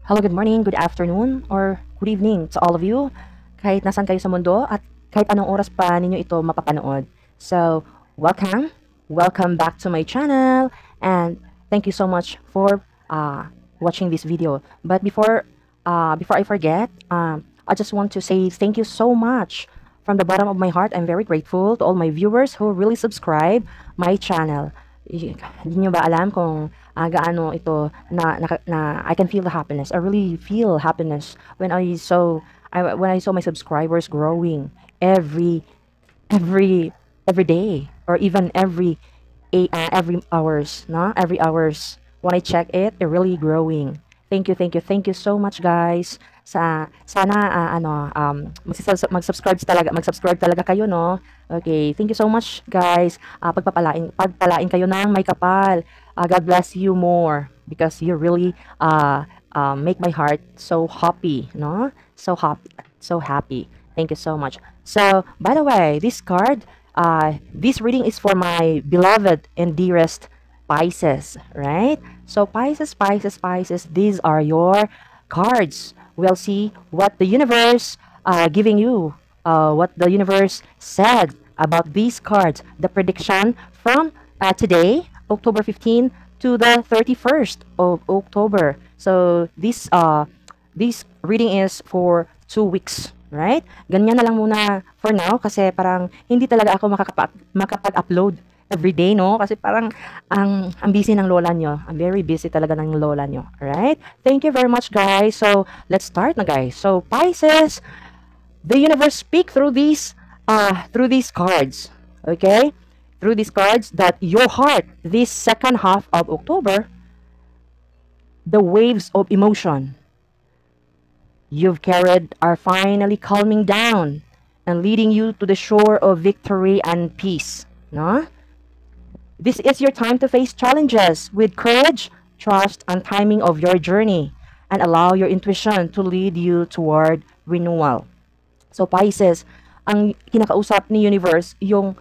Hello, good morning, good afternoon, or good evening to all of you. Kahit nasan kayo sa mundo at kahit anong oras pa ninyo ito mapapanood. So, welcome. Welcome back to my channel. And thank you so much for watching this video. But before I forget, I just want to say thank you so much. From the bottom of my heart, I'm very grateful to all my viewers who really subscribe my channel. Hindi nyo ba alam kung gaano ito na I can feel the happiness. I really feel happiness when when I saw my subscribers growing every every every day, or even every hours, no? Every hours when I check it, they're really growing. Thank you so much, guys. Sana mag-subscribe talaga kayo, no? Okay, thank you so much, guys. Pagpalain kayo ng may kapal. God bless you more because you really make my heart so happy, no? So happy, so happy. Thank you so much. So, by the way, this reading is for my beloved and dearest Pisces, right? So Pisces, these are your cards. We'll see what the universe giving you, what the universe said about these cards. The prediction from today, October 15 to the 31st of October. So this reading is for 2 weeks, right? Ganyan na lang muna for now kasi parang hindi talaga ako makapag-upload every day, no? Kasi parang ang busy ng lola nyo. I'm very busy talaga ng lola nyo. Alright? Thank you very much, guys. So, let's start na, guys. So, Pisces, the universe speak through these cards. Okay? Through these cards that your heart, this second half of October, the waves of emotion you've carried are finally calming down and leading you to the shore of victory and peace. No? This is your time to face challenges with courage, trust, and timing of your journey, and allow your intuition to lead you toward renewal. So Pisces, ang kinakausap ni universe yung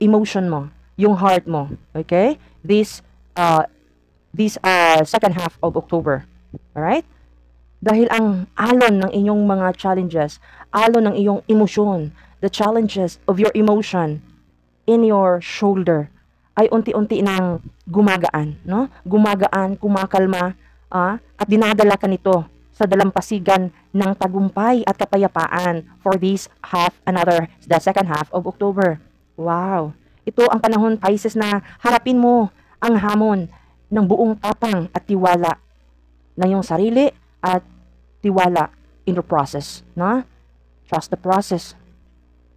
emotion mo, yung heart mo, okay? This second half of October. All right? Dahil ang alon ng inyong mga challenges, alon ng iyong emosyon, the challenges of your emotion in your shoulder ay unti-unti nang gumagaan, no? Gumagaan, kumakalma, at dinadala ka nito sa dalampasigan ng tagumpay at kapayapaan for the second half of October. Wow! Ito ang panahon, Pisces, na harapin mo ang hamon ng buong tapang at tiwala ng iyong sarili at tiwala in the process, no? Trust the process.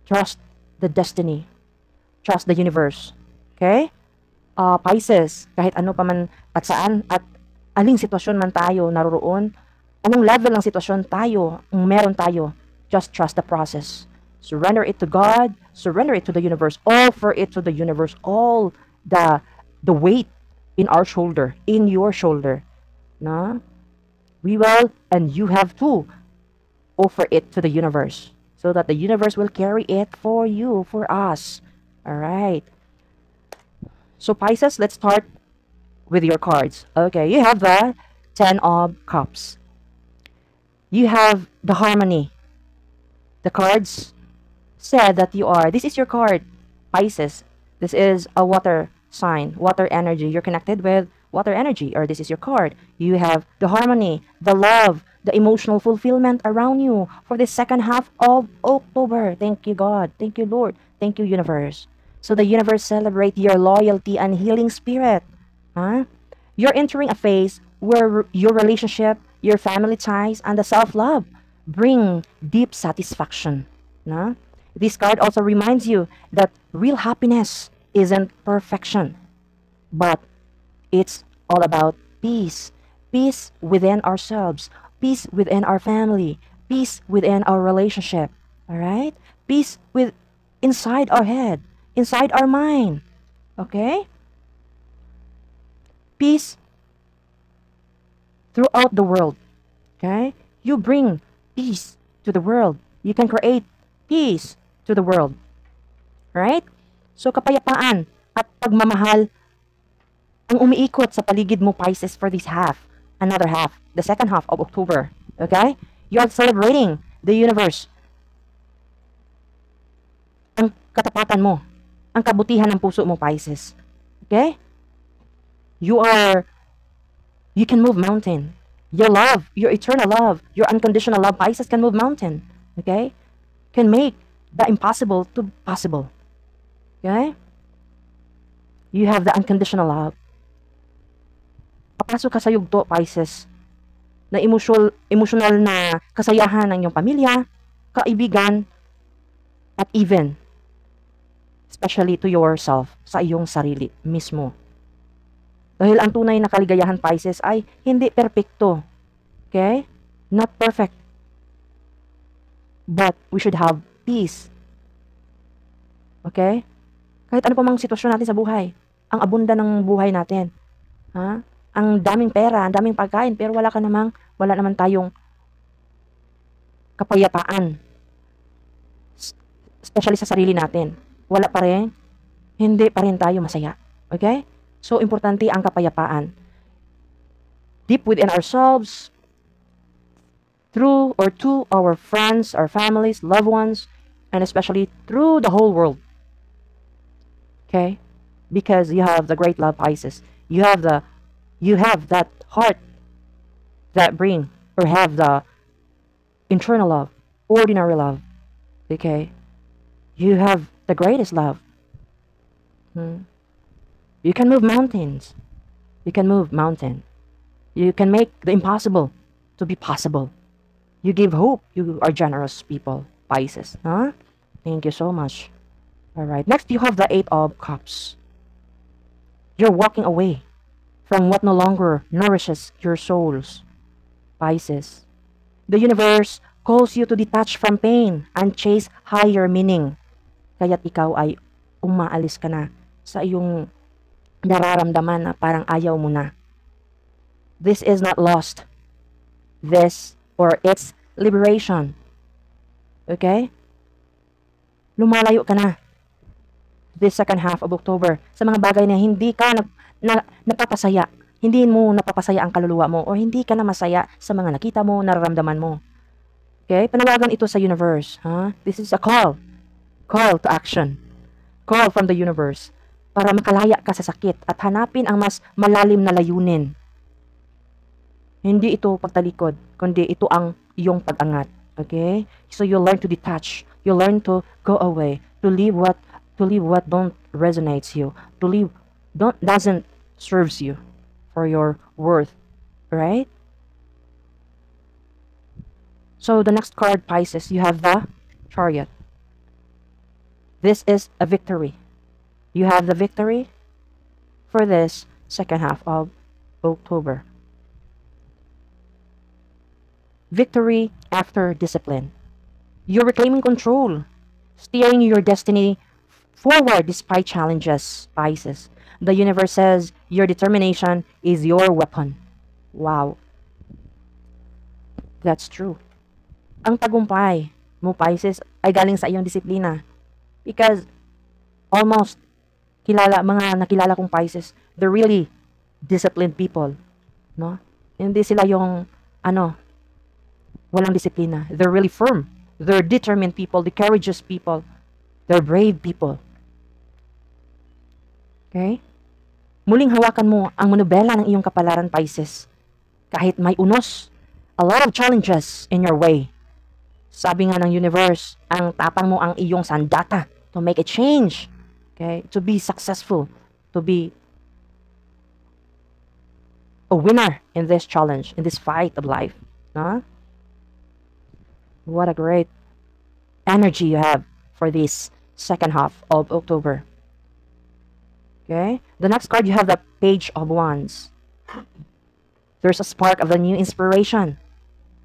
Trust the destiny. Trust the universe. Okay? Pisces, kahit ano pa man at saan at aling sitwasyon man tayo naroroon, anong level ng sitwasyon tayo, meron tayo, just trust the process. Surrender it to God, surrender it to the universe, offer it to the universe, all the weight in our shoulder, in your shoulder. No? We will, and you have to offer it to the universe so that the universe will carry it for you, for us. All right. So Pisces, let's start with your cards. Okay, you have the 10 of Cups. You have the Harmony. The cards said that this is your card, Pisces. This is a water sign, water energy. You're connected with water energy, or this is your card. You have the harmony, the love, the emotional fulfillment around you for the second half of October. Thank you, God. Thank you, Lord. Thank you, universe. So the universe celebrate your loyalty and healing spirit. You're entering a phase where your relationship, your family ties, and the self-love bring deep satisfaction. This card also reminds you that real happiness isn't perfection, but it's all about peace. Peace within ourselves, peace within our family, peace within our relationship. All right? Peace inside our head, inside our mind. Okay? Peace throughout the world. Okay? You bring peace to the world. You can create peace to the world. Right? So kapayapaan at pagmamahal ang umiikot sa paligid mo, Pisces, for this half another half, the second half of October. Okay? You are celebrating the universe, ang katapatan mo, ang kabutihan ng puso mo, Pisces. Okay? You can move mountain. Your love, your eternal love, your unconditional love, Pisces, can move mountain. Okay? Can make the impossible to possible. Okay? You have the unconditional love. Papasok ka sa yugto, Pisces, na emotional na kasayahan ng iyong pamilya, kaibigan, at even, especially to yourself, sa iyong sarili mismo. Dahil ang tunay na kaligayahan, Pisces, ay hindi perpekto. Okay? Not perfect. But we should have peace. Okay? Kahit ano pa mang sitwasyon natin sa buhay, ang abunda ng buhay natin. Ha? Ang daming pera, ang daming pagkain, pero wala naman tayong kapayapaan. Especially sa sarili natin. Wala pa rin, hindi pa rin tayo masaya. Okay? So, importante ang kapayapaan. Deep within ourselves, through or to our friends, our families, loved ones, and especially through the whole world. Okay? Because you have the great love, Pisces. You have that heart that bring or have the internal love, ordinary love. Okay? You have the greatest love. You can move mountains. You can move mountain. You can make the impossible to be possible. You give hope. You are generous people, Pisces. Huh? Thank you so much. All right. Next, you have the Eight of Cups. You're walking away from what no longer nourishes your souls, Pisces. The universe calls you to detach from pain and chase higher meaning. Kaya't ikaw ay umaalis ka na sa iyong nararamdaman na parang ayaw mo na. This is not lost. It's liberation. Okay? Lumalayo ka na. This second half of October sa mga bagay na hindi ka napapasaya. Hindi mo napapasaya ang kaluluwa mo o hindi ka na masaya sa mga nakita mo, nararamdaman mo. Okay? Panawagan ito sa universe. Huh? This is a call. Call to action. Call from the universe para makalaya ka sa sakit at hanapin ang mas malalim na layunin. Hindi ito pagtalikod, kundi ito ang iyong pag-angat. Okay? So you learn to detach. You learn to go away. To leave what don't resonates you. To leave doesn't serves you for your worth. Right? So the next card, Pisces, you have the Chariot. This is a victory. You have the victory for this second half of October. Victory after discipline. You're reclaiming control, steering your destiny forward despite challenges, Pisces. The universe says your determination is your weapon. Wow. That's true. Ang tagumpay mo, Pisces, ay galing sa iyong disiplina. Because almost mga nakilala kong Pisces, they're really disciplined people. No? Hindi sila yung, walang disiplina. They're really firm. They're determined people. They're courageous people. They're brave people. Okay? Muling hawakan mo ang manubela ng iyong kapalaran, Pisces. Kahit may unos, a lot of challenges in your way. Sabi nga ng universe, ang tapang mo ang iyong sandata to make a change. Okay? To be successful. To be a winner in this challenge, in this fight of life. Huh? What a great energy you have for this second half of October. Okay? The next card, you have the Page of Wands. There's a spark of the new inspiration.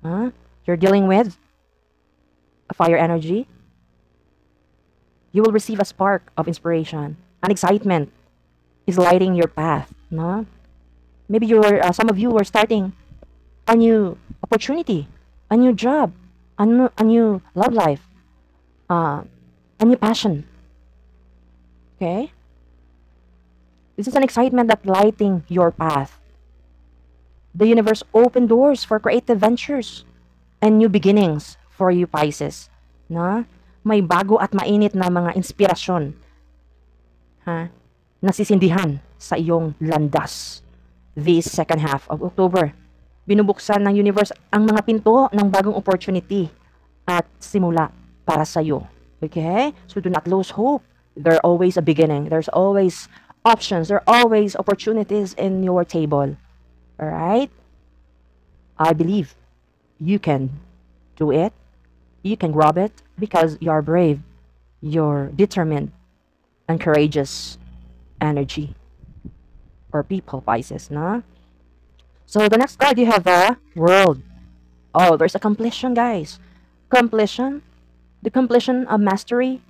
Huh? You're dealing with a fire energy. You will receive a spark of inspiration. An excitement is lighting your path. No? Maybe some of you were starting a new opportunity, a new job, a new love life, a new passion. Okay? This is an excitement that lighting your path. The universe open doors for creative ventures and new beginnings for you, Pisces. Na? May bago at mainit na mga inspirasyon, ha? Nasisindihan sa iyong landas this second half of October. Binubuksan ng universe ang mga pinto ng bagong opportunity at simula para sa iyo. Okay? So do not lose hope. There's always a beginning. There's always options. There are always opportunities in your table. Alright? I believe you can do it. You can grab it because you're brave. You're determined and courageous energy or people, Pisces, na? So the next card you have the World. Oh, there's a completion, guys. Completion, the completion of mastery,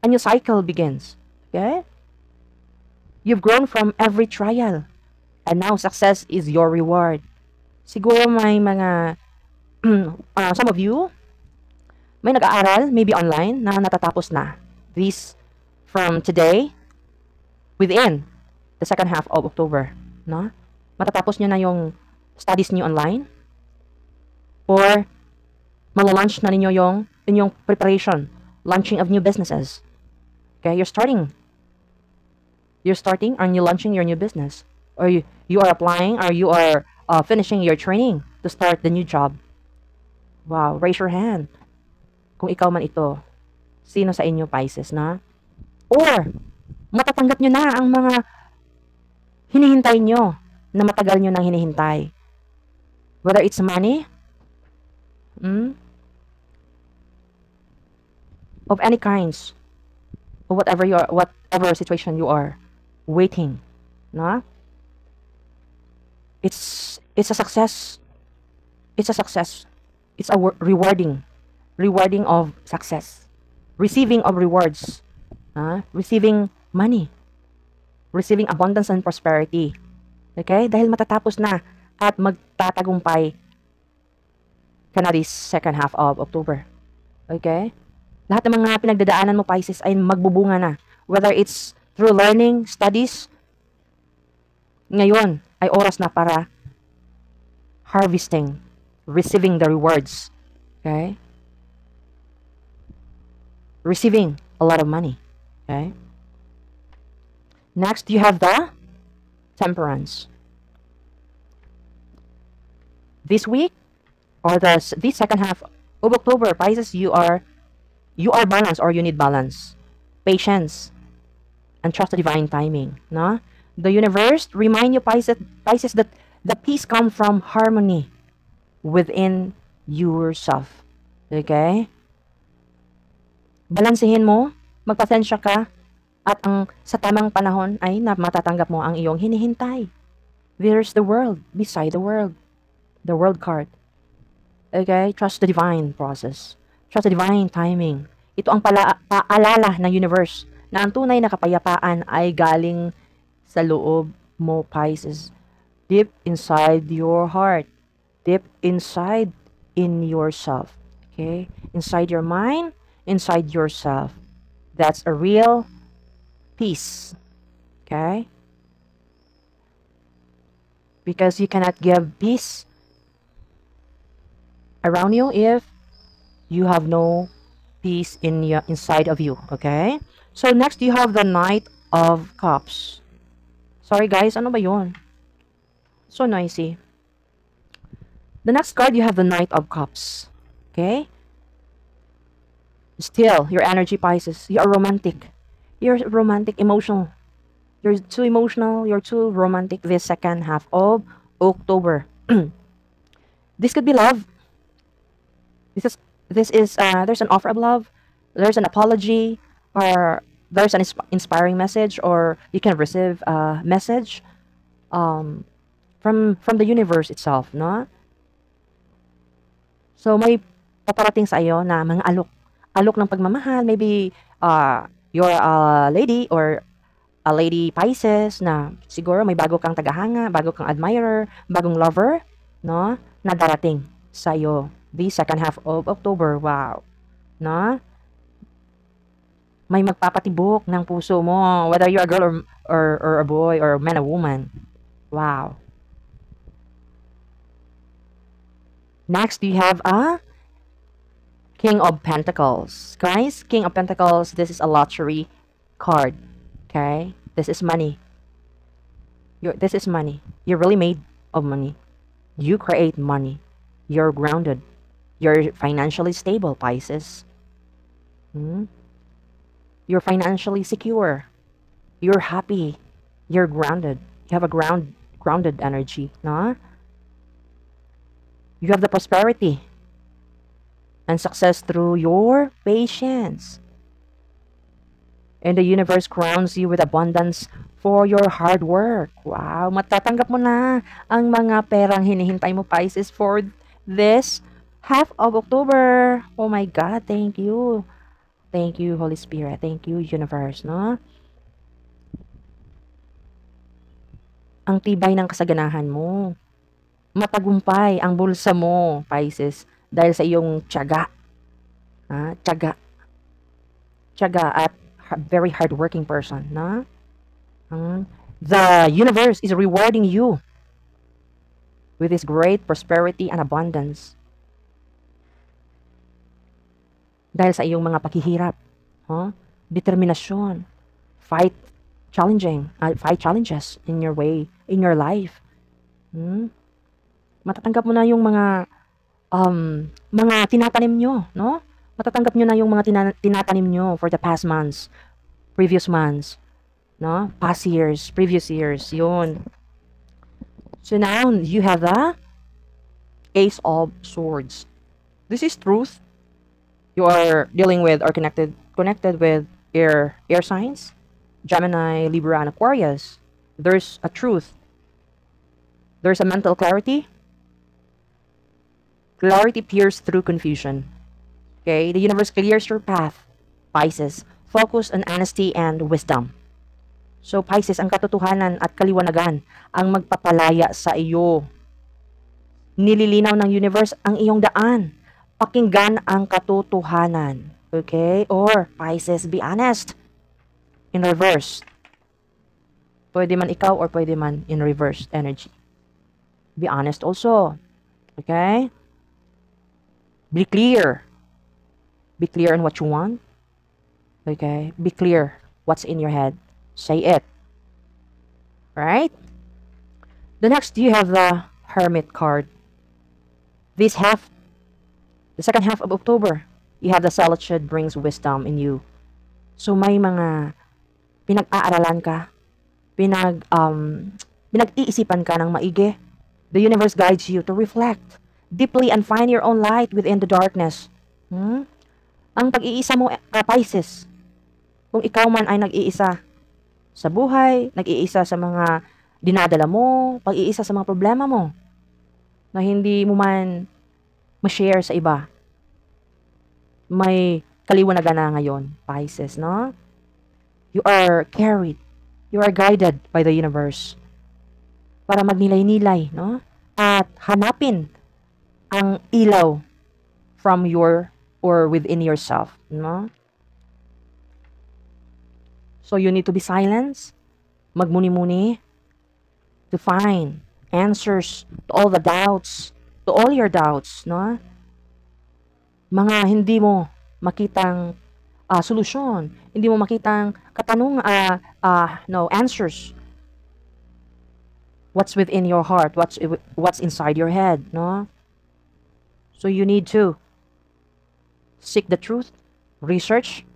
a new cycle begins. Okay? You've grown from every trial, and now success is your reward. Siguro may mga, some of you, may nag-aaral, maybe online, na natatapos na. This from today, within the second half of October. No? Matatapos nyo na yung studies nyo online, or malaunch na ninyo yung inyong preparation, launching of new businesses. Okay, you're starting, are you launching your new business? Or you are applying, or you are finishing your training to start the new job. Wow, raise your hand. Kung ikaw man ito, sino sa inyo, Pisces, na? Or, matatanggap nyo na ang mga hinihintay nyo, na matagal nyo nang hinihintay. Whether it's money, of any kinds, or whatever situation you are waiting, na? It's a success. It's a success. It's a rewarding of success. Receiving of rewards. Receiving money. Receiving abundance and prosperity. Okay? Dahil matatapos na at magtatagumpay ka na this second half of October. Okay? Lahat ng mga pinagdadaanan mo, Pisces, ay magbubunga na. Whether it's through learning, studies, ngayon ay oras na para harvesting, receiving the rewards. Okay? Receiving a lot of money. Okay? Next, you have the Temperance. This week, or this second half of October, Pisces, you are balanced, or you need balance, patience, and trust the divine timing. No? The universe remind you, Pisces, that the peace comes from harmony within yourself. Okay? Balansehin mo, magpasensya ka, at sa tamang panahon ay matatanggap mo ang iyong hinihintay. There's the world beside the world. The world card. Okay? Trust the divine process. Trust the divine timing. Ito ang paalala ng universe na ang tunay na kapayapaan ay galing sa loob mo, Pisces. Deep inside your heart. Deep inside in yourself. Okay? Inside your mind, inside yourself. That's a real peace. Okay? Because you cannot give peace around you if you have no peace inside of you. Okay? So next you have the Knight of Cups. Sorry guys, ano ba yun? So noisy. The next card you have the Knight of Cups. Okay? Still, your energy, Pisces. You are romantic. You're romantic, emotional. You're too emotional. You're too romantic this second half of October. This could be love. This is there's an offer of love. There's an apology, or there's an inspiring message, or you can receive a message from the universe itself, no? So may paparating sa iyo na mga alok ng pagmamahal. Maybe you're a lady, or a lady Pisces, na siguro may bago kang tagahanga, bago kang admirer, bagong lover, no? Na darating sa iyo the second half of October. Wow. No? May magpapatibok ng puso mo, whether you're a girl or a boy, or man or woman. Wow. Next, you have a King of Pentacles. Guys, King of Pentacles, this is a lottery card. Okay? This is money. This is money. You're really made of money. You create money. You're grounded. You're financially stable, Pisces. Hmm? You're financially secure. You're happy. You're grounded. You have a grounded energy, no? You have the prosperity and success through your patience. And the universe crowns you with abundance for your hard work. Wow, matatanggap mo na ang mga perang hinihintay mo, Pisces, for this half of October. Oh my God, thank you. Thank you, Holy Spirit. Thank you, universe, no? Ang tibay ng kasaganahan mo. Matagumpay ang bulsa mo, Pisces, dahil sa iyong tiyaga. Tiyaga. Tiyaga at very hardworking person, no? The universe is rewarding you with this great prosperity and abundance. Dahil sa iyong mga paghihirap, determinasyon, fight challenges in your way, in your life. Matatanggap mo na yung mga tinatanim nyo, no? Matatanggap nyo na yung mga tinatanim nyo for the past months, previous months, no? Past years, previous years, yun. So now, you have the Ace of Swords. This is truth. You are dealing with or connected with air signs, Gemini, Libra, and Aquarius. There's a truth. There's a mental clarity. Clarity pierces through confusion. Okay? The universe clears your path, Pisces. Focus on honesty and wisdom. So, Pisces, ang katotohanan at kaliwanagan ang magpapalaya sa iyo. Nililinaw ng universe ang iyong daan. Pakinggan ang katotohanan. Okay? Or, Pisces, be honest. In reverse. Pwede man ikaw or pwede man in reverse energy. Be honest also. Okay? Be clear. Be clear on what you want. Okay? Be clear what's in your head. Say it. Right? The next, you have the Hermit card. The second half of October, you have the solitude brings wisdom in you. So may mga pinag-aaralan ka, pinag-iisipan ka ng maigi. The universe guides you to reflect deeply and find your own light within the darkness. Ang pag-iisa mo, Pisces, kung ikaw man ay nag-iisa sa buhay, nag-iisa sa mga dinadala mo, pag-iisa sa mga problema mo, na hindi mo man ma-share sa iba, may kaliwanagan na ngayon, Pisces, no? You are carried, you are guided by the universe para magnilay-nilay, no? At hanapin ang ilaw from your or within yourself, no? So you need to be silent, magmuni-muni, to find answers to all the doubts, to all your doubts, no? Mga hindi mo makitang solusyon, hindi mo makitang answers. What's within your heart, what's inside your head, no? So you need to seek the truth, research,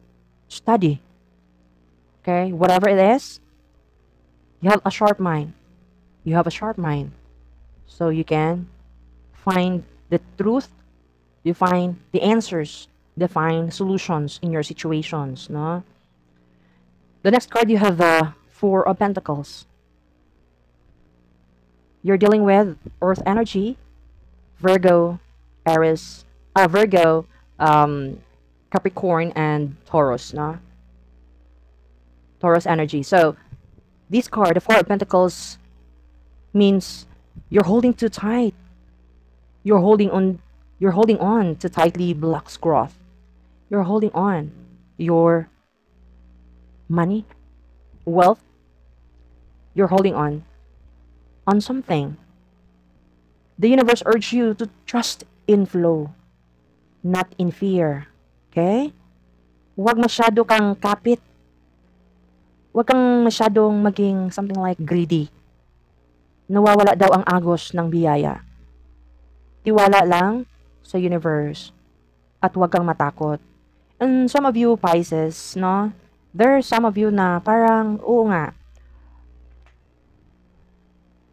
study. Okay, whatever it is, you have a sharp mind. You have a sharp mind. So you can find the truth, you find the answers, you find solutions in your situations, no? The next card, you have the Four of Pentacles. You're dealing with Earth energy, Virgo, Capricorn, and Taurus, no? Taurus energy. So, this card, the Four of Pentacles, means you're holding too tight. You're holding on to tightly blocks growth. You're holding on your money, wealth. You're holding on something. The universe urges you to trust in flow, not in fear. Okay? Huwag masyado kang kapit. Huwag kang masyadong maging something like greedy. Nawawala daw ang agos ng biyaya. Tiwala lang sa universe at huwag kang matakot. And some of you Pisces, no? There are some of you na parang, oo nga,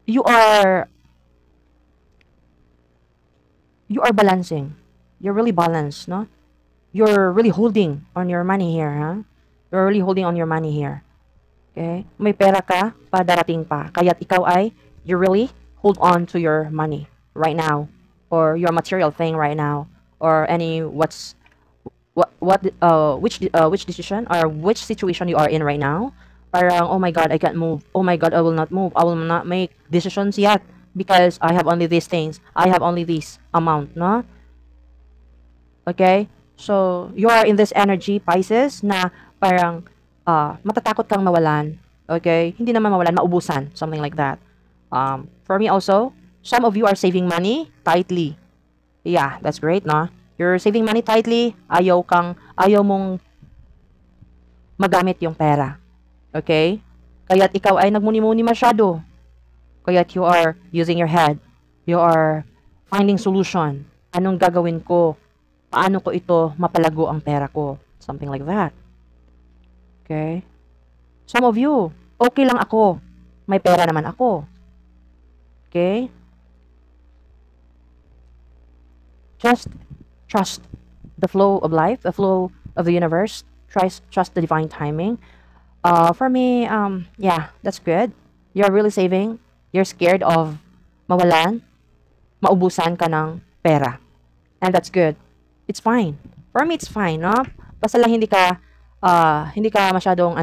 you are balancing. You're really balanced, no? You're really holding on your money here, huh? You're really holding on your money here. Okay? May pera ka, padarating pa. Kaya't ikaw ay, you really hold on to your money right now. Or your material thing right now. Or any, which decision or which situation you are in right now. Parang, oh my God, I can't move. Oh my God, I will not move. I will not make decisions yet because I have only these things. I have only this amount, no? Okay? So, you are in this energy, Pisces, na parang matatakot kang mawalan. Okay? Hindi naman mawalan, maubusan. Something like that. For me also, some of you are saving money tightly. Yeah, that's great, no? You're saving money tightly. Ayaw mong magamit yung pera. Okay? Kaya't ikaw ay nagmuni-muni masyado. Kaya't you are using your head. You are finding solution. Anong gagawin ko? Paano ko ito mapalago ang pera ko? Something like that. Okay? Some of you, okay lang ako. May pera naman ako. Okay? Just trust the flow of life, the flow of the universe. Trust the divine timing. For me, yeah, that's good. You're really saving. You're scared of mawalan, maubusan ka ng pera. And that's good. It's fine. For me, it's fine, no? Basta lang hindi ka masyadong,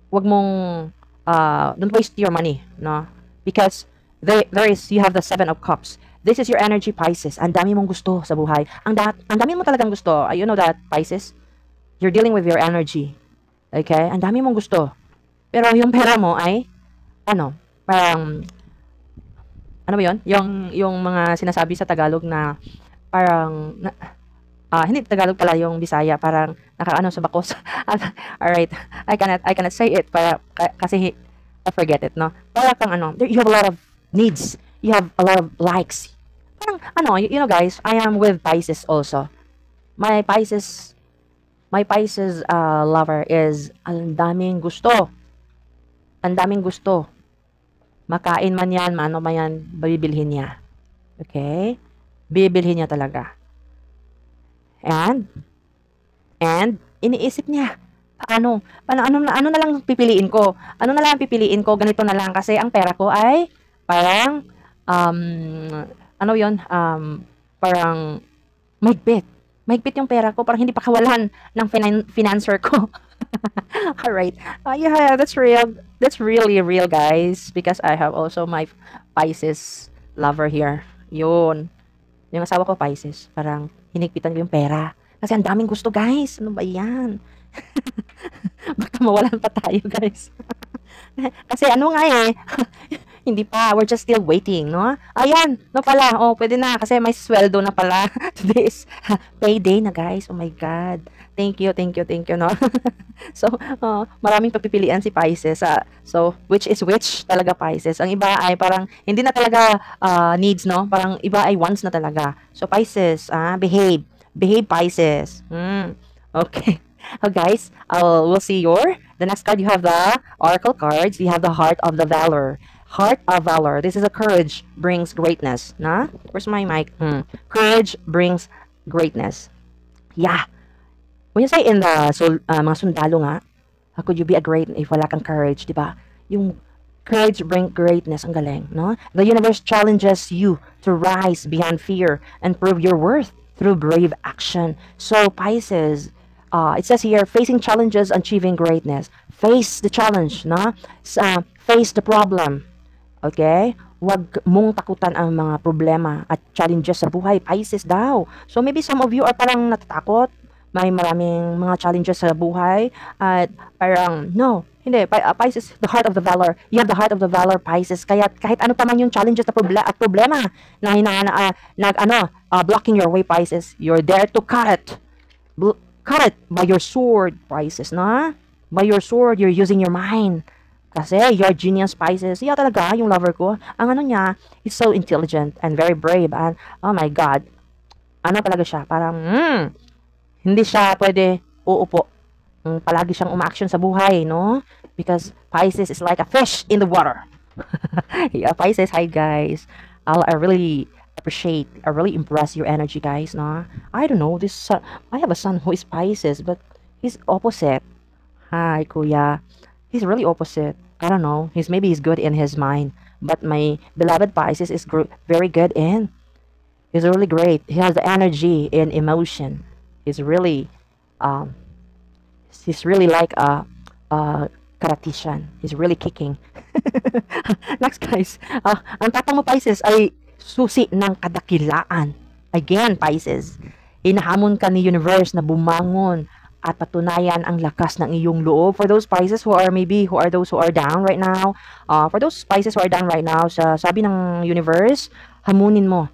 wag mong, don't waste your money, no? Because you have the 7 of Cups. This is your energy, Pisces. Ang dami mong gusto sa buhay. Ang dami mo talagang gusto. You know that, Pisces? You're dealing with your energy. Okay? Ang dami mong gusto. Pero yung pera mo ay, parang, ano ba yun? Yung mga sinasabi sa Tagalog na parang, hindi Tagalog pala yung Bisaya, parang nakaano sa bakos. Alright, I cannot say it kasi I forget it, no? Para kang you have a lot of needs. You have a lot of likes. Parang, you know guys, I am with Pisces also. My Pisces lover is ang daming gusto. Ang daming gusto. Makain man yan, ano man yan, bibilhin niya. Okay? Bibilhin niya talaga. And iniisip niya, ano na lang pipiliin ko? Ano na lang pipiliin ko? Ganito na lang kasi ang pera ko ay parang, parang mahigpit. Mahigpit yung pera ko, parang hindi pa kawalan ng financer ko. Alright. Yeah, that's real. That's really real, guys. Because I have also my Pisces lover here. Yun. Yung asawa ko, Pisces. Parang hinigpitan ko yung pera. Kasi ang daming gusto, guys. Ano ba yan? Baka mawalan pa tayo, guys. Kasi nga hindi pa. We're just still waiting, no? Ayan, no pala. Oh, pwede na. Kasi may sweldo na pala. Today is payday na, guys. Oh my God. Thank you, no? So, maraming pagpipilian si Pisces. So, which is which talaga, Pisces. Ang iba ay parang, hindi na talaga needs, no? Parang iba ay wants na talaga. So, Pisces, behave. Behave, Pisces. Okay. Guys, we'll see the next card. You have the Oracle cards. You have the Heart of the Valor. Heart of Valor. This is a courage brings greatness. Na? Where's my mic? Courage brings greatness. Yeah. When you say in the mga sundalo nga, how could you be a great if wala kang courage, di ba? Yung courage brings greatness. Ang galing, no? The universe challenges you to rise beyond fear and prove your worth through brave action. So, Pisces, it says here, facing challenges, achieving greatness. Face the challenge, no? Face the problem. Okay? Huwag mong takutan ang mga problema at challenges sa buhay. Pisces daw. So, maybe some of you are parang natatakot may maraming mga challenges sa buhay at parang no, hindi, Pisces, the heart of the valor. You have the heart of the valor, Pisces. Kaya kahit ano pa man yung challenges na problema na blocking your way, Pisces, you're there to cut it. Cut it by your sword, Pisces, na? By your sword, you're using your mind. Kasi you're genius, Pisces. Yeah, talaga, yung lover ko. Ang ano niya, is so intelligent and very brave. And, oh my God, ano talaga siya? Parang, hindi siya pwede uupo. Palagi siyang umaaction sa buhay, no? Because Pisces is like a fish in the water. Yeah, Pisces, hi guys. I really appreciate, I really impress your energy, guys, no? I don't know, I have a son who is Pisces, but he's opposite. Hi, kuya. He's really opposite. I don't know. Maybe he's good in his mind, but my beloved Pisces is very good in. He's really great. He has the energy and emotion. He's really, um, he's really like a karatician. He's really kicking. Next, guys. Ang tatang mo, Pisces, ay susi ng kadakilaan. Again, Pisces. Hinahamon ka ni universe na bumangon at patunayan ang lakas ng iyong loob. For those Pisces who are those who are down right now, for those Pisces who are down right now, sabi ng universe, hamunin mo.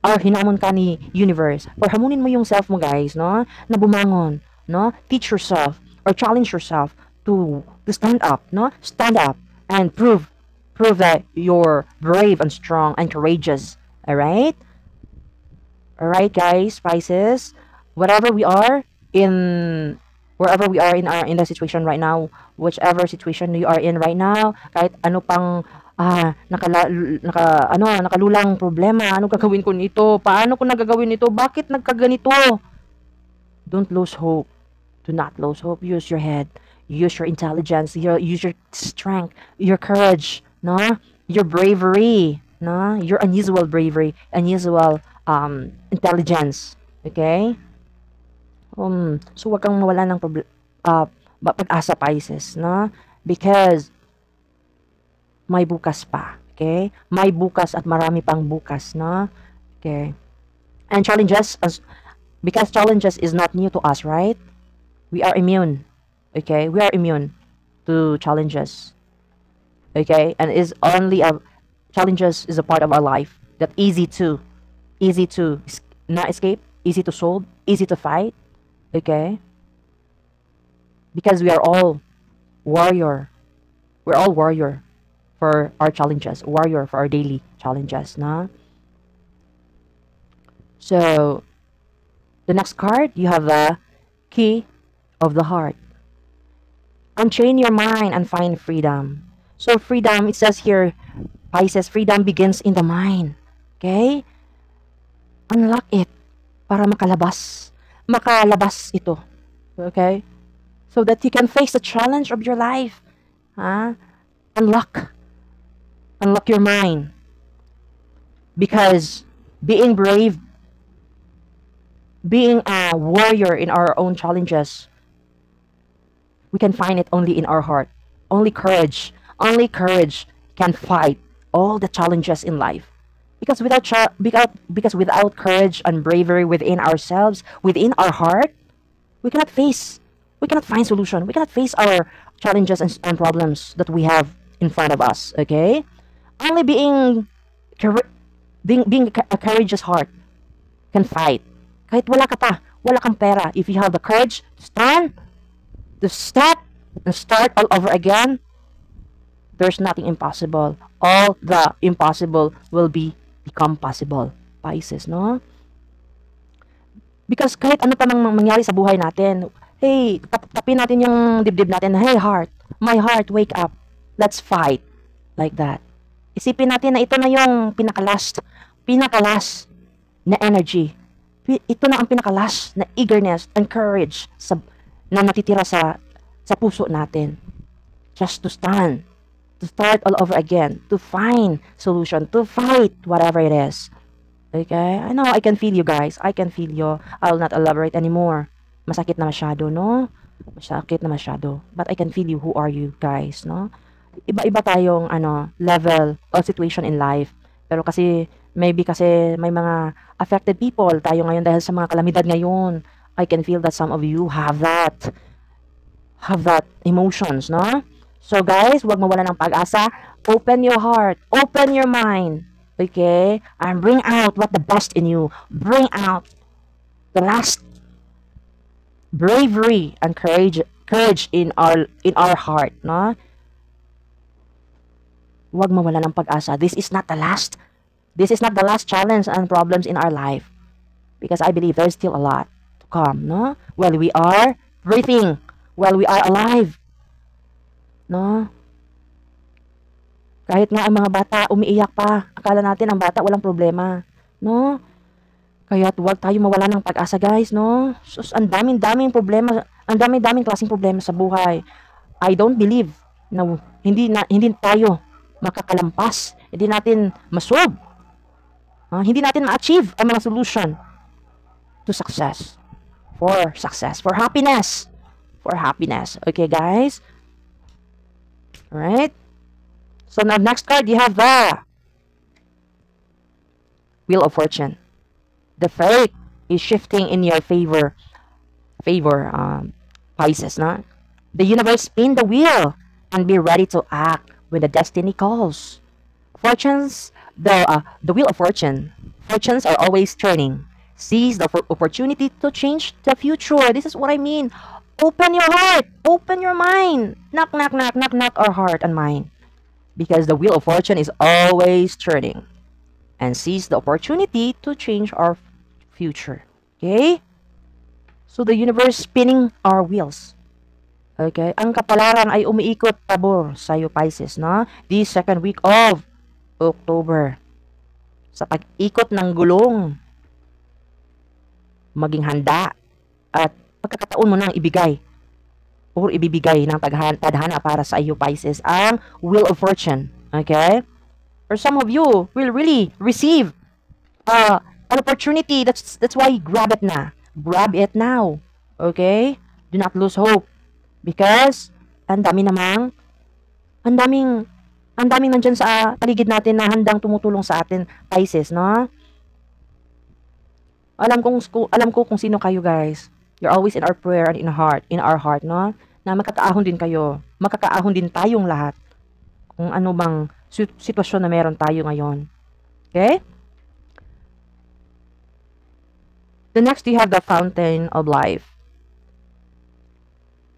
Or hinamon ka ni universe. Or hamunin mo yung self mo, guys, no? Na bumangon, no? Teach yourself or challenge yourself to stand up, no? Stand up and prove that you're brave and strong and courageous. All right? All right, guys, Pisces, wherever we are in the situation right now, whichever situation you are in right now, kahit ano pang nakalulang problema, ano gagawin ko nito? Paano ko nagagawin ito? Bakit nagkaganito? Don't lose hope. Do not lose hope. Use your head. Use your intelligence. Use your strength. Your courage. No? Your bravery. No? Your unusual bravery. Unusual intelligence. Okay? So wag kang mawala ng pag-asa, Pisces, no? Because may bukas pa, okay? May bukas at marami pang bukas, no? Okay. And because challenges is not new to us, right? We are immune, okay? We are immune to challenges, okay? And challenges is a part of our life that easy to not escape, easy to solve, easy to fight, okay? Because we are all warrior. We're all warrior for our challenges, warrior for our daily challenges, no? So, the next card, you have the key of the heart. Unchain your mind and find freedom. So, freedom, it says here, Pisces, freedom begins in the mind. Okay? Unlock it para makalabas ito. Okay? So that you can face the challenge of your life. Unlock your mind. Because being brave, being a warrior in our own challenges, we can find it only in our heart. Only courage can fight all the challenges in life. Because without courage and bravery within ourselves, within our heart, we cannot find solution. We cannot face our challenges and problems that we have in front of us. Okay? Only being a courageous heart can fight. Kahit wala kang pera, if you have the courage to stand, to step, and start all over again, there's nothing impossible. All the impossible will become possible. Pisces, no? Because kahit ano pa mang mangyari sa buhay natin, hey, tapin natin yung dibdib natin, hey heart, my heart, wake up. Let's fight. Like that. Isipin natin na ito na yung pinakalas na energy. Ito na ang pinakalas na eagerness and courage na natitira sa puso natin. Just to stand. To start all over again. To find solution. To fight whatever it is. Okay? I know, I can feel you guys. I can feel you. I will not elaborate anymore. Masakit na masyado, no? Masakit na masyado. But I can feel you. Who are you guys, no? Iba-iba tayong level or situation in life. Pero kasi maybe kasi may mga affected people tayo ngayon dahil sa mga kalamidad ngayon. I can feel that some of you have that emotions, no? So guys, wag mawala ng pag-asa. Open your heart, open your mind, okay? And bring out what the best in you. Bring out the last bravery and courage in our heart, no? Wag mawala ng pag-asa. This is not the last. This is not the last challenge and problems in our life, because I believe there's still a lot to come, no? While we are breathing, while we are alive, no? Kahit nga ang mga bata umiiyak pa, akala natin ang bata walang problema, no? Kaya huwag tayo mawala ng pag-asa, guys, no? Sus, ang daming-daming problema, ang daming-daming klaseng problema sa buhay. I don't believe na hindi tayo makakalampas, hindi natin ma-solve, hindi natin ma-achieve ang mga solution to success, for happiness, Okay, guys? Alright? So now, next card, you have the Wheel of Fortune. The fate is shifting in your favor, Pisces, no? The universe spin the wheel and be ready to act when the destiny calls. The Wheel of Fortune. Fortunes are always turning. Seize the opportunity to change the future. This is what I mean. Open your heart. Open your mind. Knock, knock, knock, knock, knock our heart and mind. Because the Wheel of Fortune is always turning. And seize the opportunity to change our future. Okay? So the universe spinning our wheels. Okay? Ang kapalaran ay umiikot pabor sa iyo, Pisces, no? This second week of October. Sa pag-ikot ng gulong, maging handa at pagkakataon mo nang ibigay or ibibigay ng tadhana para sa iyo, Pisces, ang Wheel of Fortune. Okay? Or some of you will really receive an opportunity. That's why grab it na. Grab it now. Okay? Do not lose hope. Because ang daming nandyan sa paligid natin na handang tumutulong sa atin, Pisces, no? Alam ko kung sino kayo, guys. You're always in our prayer and in our heart, no? Na makakaahon din kayo. Makakaahon din tayong lahat. Kung ano bang sitwasyon na meron tayo ngayon. Okay? The next, you have the Fountain of Life.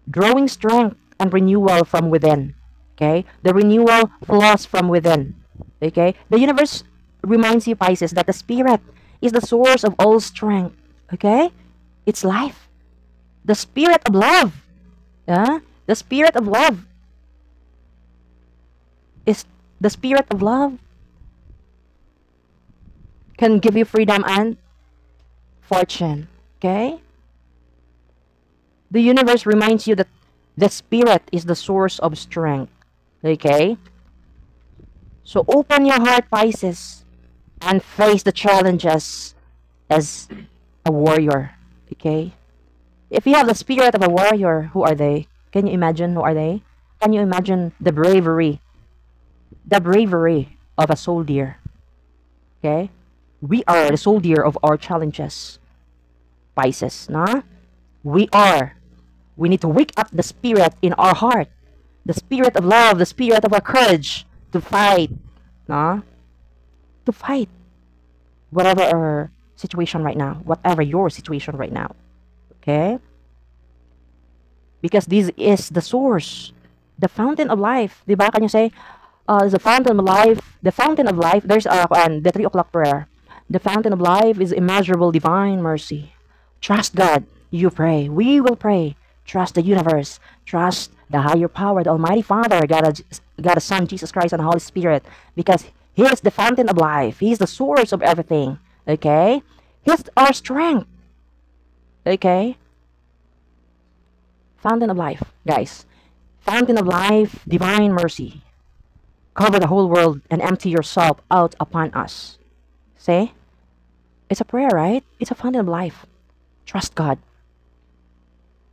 Drawing strength and renewal from within. Okay? The renewal flows from within. Okay? The universe reminds you, Pisces, that the spirit is the source of all strength. Okay? It's life. The spirit of love. Yeah? The spirit of love is the spirit of love can give you freedom and fortune. Okay? The universe reminds you that the spirit is the source of strength. Okay? So open your heart, Pisces, and face the challenges as a warrior. Okay? If you have the spirit of a warrior, who are they? Can you imagine who are they? Can you imagine the bravery? The bravery of a soldier. Okay? We are the soldier of our challenges. Pisces, no? We need to wake up the spirit in our heart. The spirit of love, the spirit of our courage to fight. No? To fight. Whatever our situation right now. Whatever your situation right now. Okay? Because this is the source. The fountain of life. Diba? Can you say, the fountain of life. The fountain of life. There's the 3 o'clock prayer. The fountain of life is immeasurable divine mercy. Trust God. You pray. We will pray. Trust the universe. Trust the higher power, the Almighty Father, God the Son, Jesus Christ, and the Holy Spirit. Because He is the fountain of life. He is the source of everything. Okay? He's our strength. Okay? Fountain of life, guys. Fountain of life, divine mercy. Cover the whole world and empty yourself out upon us. See? It's a prayer, right? It's a fountain of life. Trust God.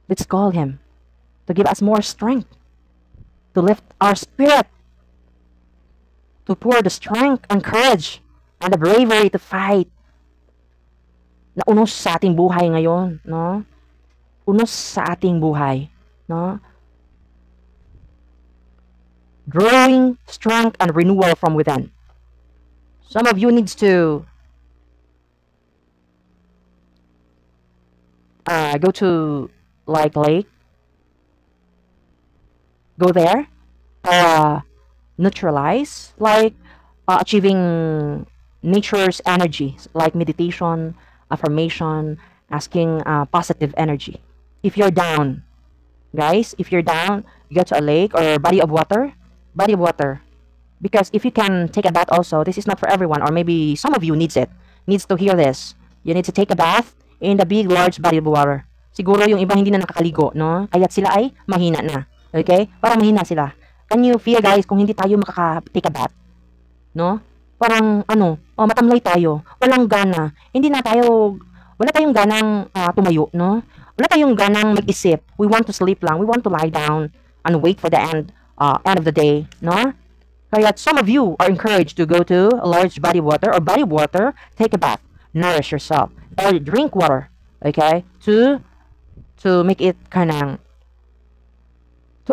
Let's call Him to give us more strength, to lift our spirit, to pour the strength and courage and the bravery to fight na unos sa ating buhay ngayon, no? unos sa ating buhay, no? Drawing strength and renewal from within. Some of you needs to go to like lake, go there, neutralize, like achieving nature's energy, like meditation, affirmation, asking positive energy. If you're down, guys, if you're down, you go to a lake or body of water. Because if you can take a bath also, this is not for everyone, or maybe some of you needs to hear this. You need to take a bath in the big, large body of water. Siguro yung iba hindi na nakakaligo, no? Kaya't sila ay mahina na. Okay? Parang mahina sila. Can you feel, guys, kung hindi tayo makaka-take a bath? No? Parang, matamlay tayo. Walang gana. Wala tayong ganang tumayo, no? Wala tayong ganang mag-isip. We want to sleep lang. We want to lie down and wait for the end of the day, no? Kaya some of you are encouraged to go to a large body of water, take a bath, nourish yourself, or drink water, okay? To make it to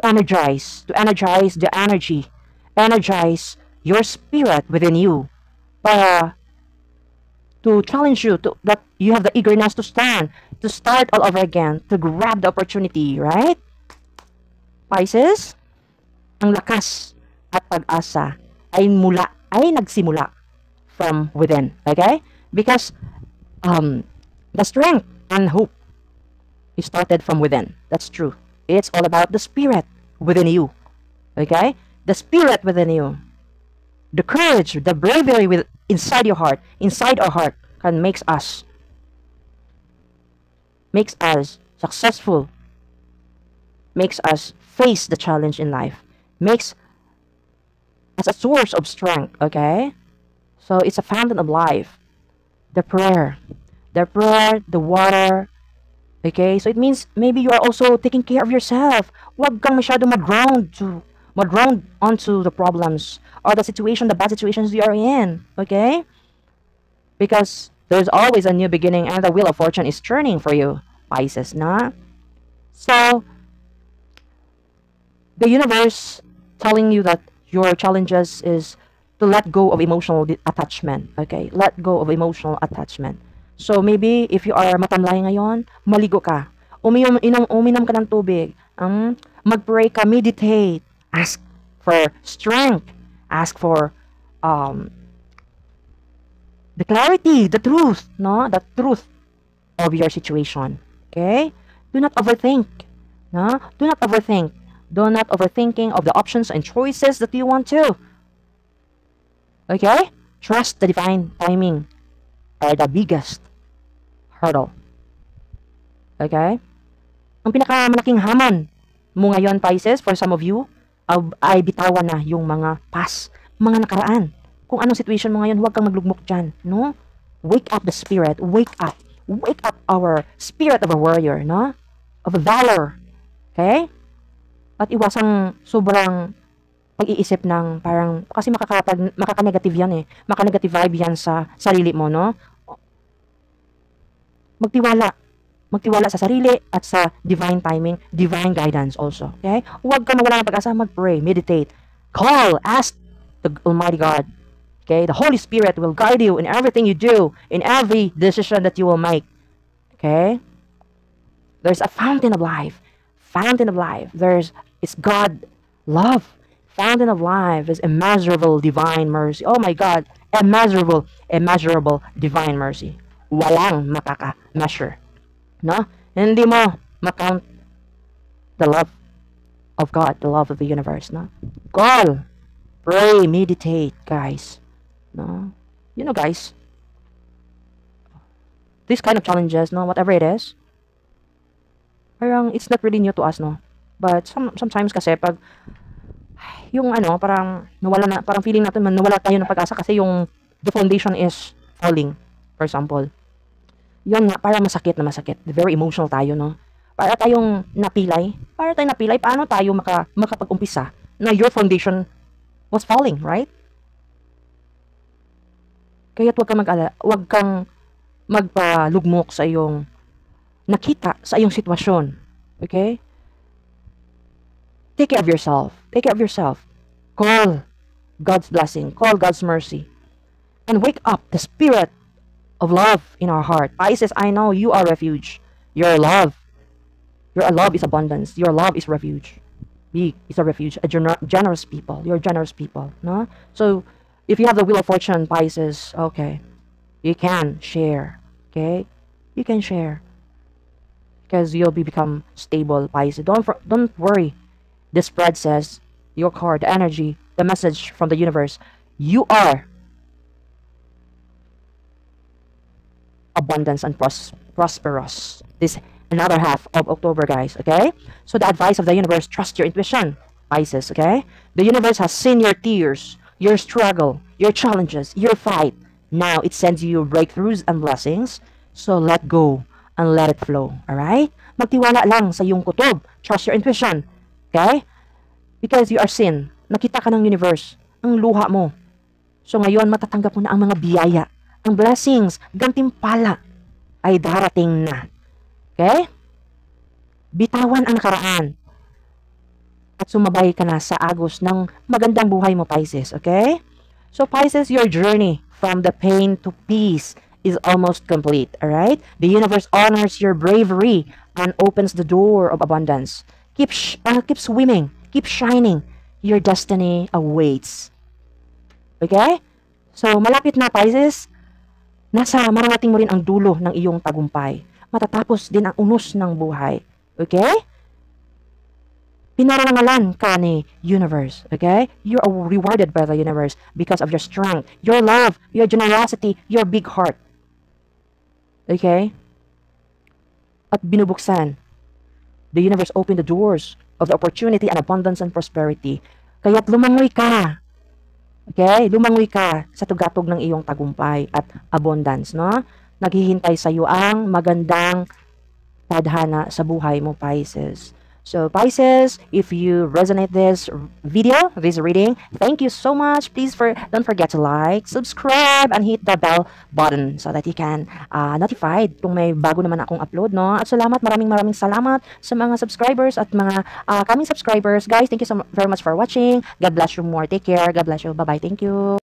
energize the energy, energize your spirit within you, para to challenge you that you have the eagerness to start all over again, to grab the opportunity, right? Pisces, ang lakas at pag-asa ay nagsimula from within, okay? Because the strength and hope is started from within. That's true. It's all about the spirit within you, okay? The spirit within you, the courage, the bravery inside our heart, can makes us successful, makes us face the challenge in life, makes as a source of strength, okay? So it's a fountain of life. The prayer, the water, okay? So it means maybe you are also taking care of yourself. Huwag kang masyado mag-drown onto the problems or the bad situations you are in, okay? Because there's always a new beginning and the wheel of fortune is turning for you, Pisces, na? So, the universe telling you that your challenges is to let go of emotional attachment. Okay? Let go of emotional attachment. So, maybe, if you are matamlay ngayon, maligo ka. Uminom ka ng tubig. Mag-pray ka, meditate. Ask for strength. Ask for the clarity, the truth, no? The truth of your situation. Okay? Do not overthink. No? Do not overthink. Do not overthinking of the options and choices that you want to. Okay? Trust the divine timing are the biggest hurdle. Okay? Ang pinakamalaking hamon mo ngayon, Pisces, for some of you, ay bitawan na yung mga mga nakaraan. Kung anong situation mo ngayon, huwag kang maglugmok dyan. No? Wake up the spirit. Wake up. Wake up our spirit of a warrior, no? Of a valor. Okay? At iwasang sobrang pag-iisip ng parang, kasi makaka-negative yan eh. Maka-negative vibe yan sa sarili mo, no? Magtiwala. Magtiwala sa sarili at sa divine timing, divine guidance also. Okay? Huwag ka mawala ng pag-asa, mag-pray, meditate. Call, ask the Almighty God. Okay? The Holy Spirit will guide you in everything you do, in every decision that you will make. Okay? There's a fountain of life. Fountain of life. It's God love. Fountain of life is immeasurable divine mercy. Oh my God. Immeasurable divine mercy. Walang makaka-measure. No? Hindi mo makount the love of God, the love of the universe. No? Call. Pray. Meditate, guys. No? You know, guys, this kind of challenges, no, whatever it is, parang it's not really new to us, no? But sometimes kasi pag yung parang parang feeling natin nawala tayo ng pag-asa kasi yung the foundation is falling, for example. Yun nga, parang masakit. Very emotional tayo, no? Para tayong napilay. Paano tayo makapag-umpisa na your foundation was falling, right? Kaya't huwag kang magpalugmok sa iyong nakita sa iyong sitwasyon. Okay? Take care of yourself. Take care of yourself. Call God's blessing. Call God's mercy. And wake up the spirit of love in our heart. Pisces, I know you are refuge. Your love. Your love is abundance. Your love is refuge. Is a refuge. A generous people. You're generous people. No? So, if you have the wheel of fortune, Pisces, okay, you can share. Okay? You can share. Because you'll become stable, Pisces. Don't worry. The spread says, your card, the energy, the message from the universe, you are abundance and prosperous. This another half of October, guys, okay? So the advice of the universe, trust your intuition, Pisces, okay? The universe has seen your tears, your struggle, your challenges, your fight. Now it sends you breakthroughs and blessings. So let go and let it flow, alright? Magtiwala lang sa iyong kutob. Trust your intuition, okay? Because you are seen. Nakita ka ng universe, ang luha mo. So ngayon, matatanggap mo na ang mga biyaya. Ang blessings, gantimpala, ay darating na. Okay? Bitawan ang nakaraan. At sumabay ka na sa agos ng magandang buhay mo, Pisces. Okay? So, Pisces, your journey from the pain to peace is almost complete. Alright? The universe honors your bravery and opens the door of abundance. Keep swimming. Keep shining. Your destiny awaits. Okay? So, malapit na, Pisces. Mararating mo rin ang dulo ng iyong tagumpay. Matatapos din ang unos ng buhay. Okay? Pinarangalan ka ni universe. Okay? You are rewarded by the universe because of your strength, your love, your generosity, your big heart. Okay? At binubuksan. The universe opened the doors of the opportunity and abundance and prosperity. Kaya't lumangoy ka. Okay? Lumangoy ka sa tugatog ng iyong tagumpay at abundance, no? Naghihintay sa iyo ang magandang tadhana sa buhay mo, Pisces. So, Pisces, if you resonate this video, this reading, thank you so much. Please don't forget to like, subscribe, and hit the bell button so that you can notified kung may bago naman akong upload, no? At salamat, maraming salamat sa mga subscribers at mga coming subscribers. Guys, thank you so very much for watching. God bless you more. Take care. God bless you. Bye-bye. Thank you.